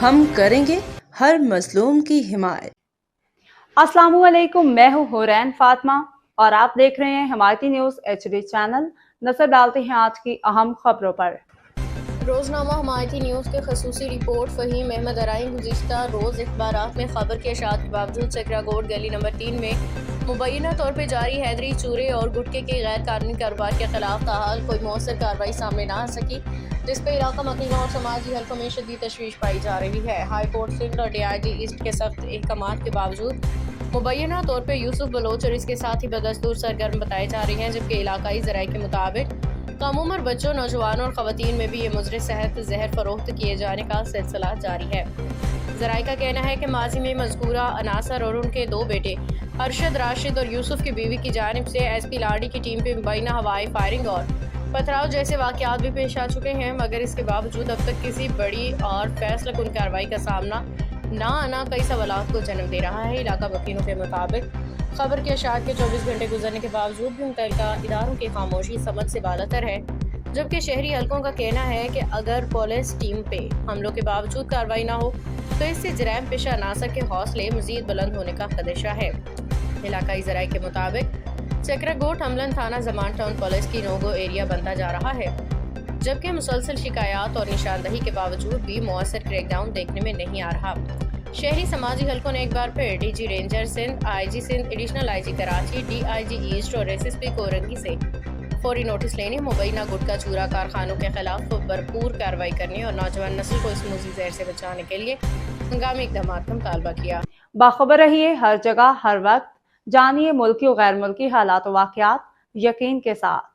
ہم کریں گے ہر مظلوم کی حمایت۔ السلام علیکم، میں ہوں حورین فاطمہ اور آپ دیکھ رہے ہیں حمایتی نیوز HD چینل۔ نظر ڈالتے ہیں آج کی اہم خبروں پر۔ روزنامہ حمایتی نیوز کے خصوصی رپورٹ فہیم احمد ارائیں گزشتہ روز اخبارات میں خبر کے اشاعت کے باوجود چکرا گوٹ گلی نمبر 3 میں مبینہ طور پہ جاری حیدری چورے اور گٹکے کے غیر قانونی کاروبار کے خلاف تاحال کوئی مؤثر کارروائی سامنے نہ آ سکی، جس پہ علاقہ مقیمہ اور سماجی حلقوں میں شدید تشویش پائی جا رہی ہے۔ ہائی کورٹ سندھ اور DIG ایسٹ کے سخت احکامات کے باوجود مبینہ طور پہ یوسف بلوچ اور اس کے ساتھی بدستور سرگرم بتائے جا رہے ہیں، جبکہ علاقائی ذرائع کے مطابق کم عمر بچوں، نوجوانوں اور خواتین میں بھی یہ مضر صحت زہر فروخت کیے جانے کا سلسلہ جاری ہے۔ ذرائع کا کہنا ہے کہ ماضی میں مذکورہ عناصر اور ان کے 2 بیٹے ارشد، راشد اور یوسف کی بیوی کی جانب سے SP لاڑی کی ٹیم پہ مبینہ ہوائی فائرنگ اور پتھراؤ جیسے واقعات بھی پیش آ چکے ہیں، مگر اس کے باوجود اب تک کسی بڑی اور فیصلہ کن کارروائی کا سامنا نہ آنا کئی سوالات کو جنم دے رہا ہے۔ علاقہ وکیلوں کے مطابق خبر کی اشاعت کے 24 گھنٹے گزرنے کے باوجود بھی متعلقہ اداروں کی خاموشی سمجھ سے بالاتر ہے، جبکہ شہری حلقوں کا کہنا ہے کہ اگر پولیس ٹیم پہ حملوں کے باوجود کارروائی نہ ہو تو اس سے جرائم پیشہ عناصر کے حوصلے مزید بلند ہونے کا خدشہ ہے۔ علاقائی ذرائع کے مطابق چکرا گوٹ حملن تھانہ زمان ٹاؤن پولیس کی نوگو ایریا بنتا جا رہا ہے، جبکہ مسلسل شکایات اور نشاندہی کے باوجود بھی مؤثر کریک ڈاؤن دیکھنے میں نہیں آ رہا۔ شہری سماجی حلقوں نے ایک بار پھر DG ranger Sindh, IG Sindh, additional IG Karachi, DIG east اور SSP کورنگی سے فوری نوٹس لینے، مبینہ گٹکا چورا کارخانوں کے خلاف بھرپور کارروائی کرنے اور نوجوان نسل کو اس موذی زہر سے بچانے کے لیے ہنگامی اقدامات کا مطالبہ کیا۔ باخبر رہیے ہر جگہ ہر وقت، جانیے ملکی و غیر ملکی حالات و واقعات یقین کے ساتھ۔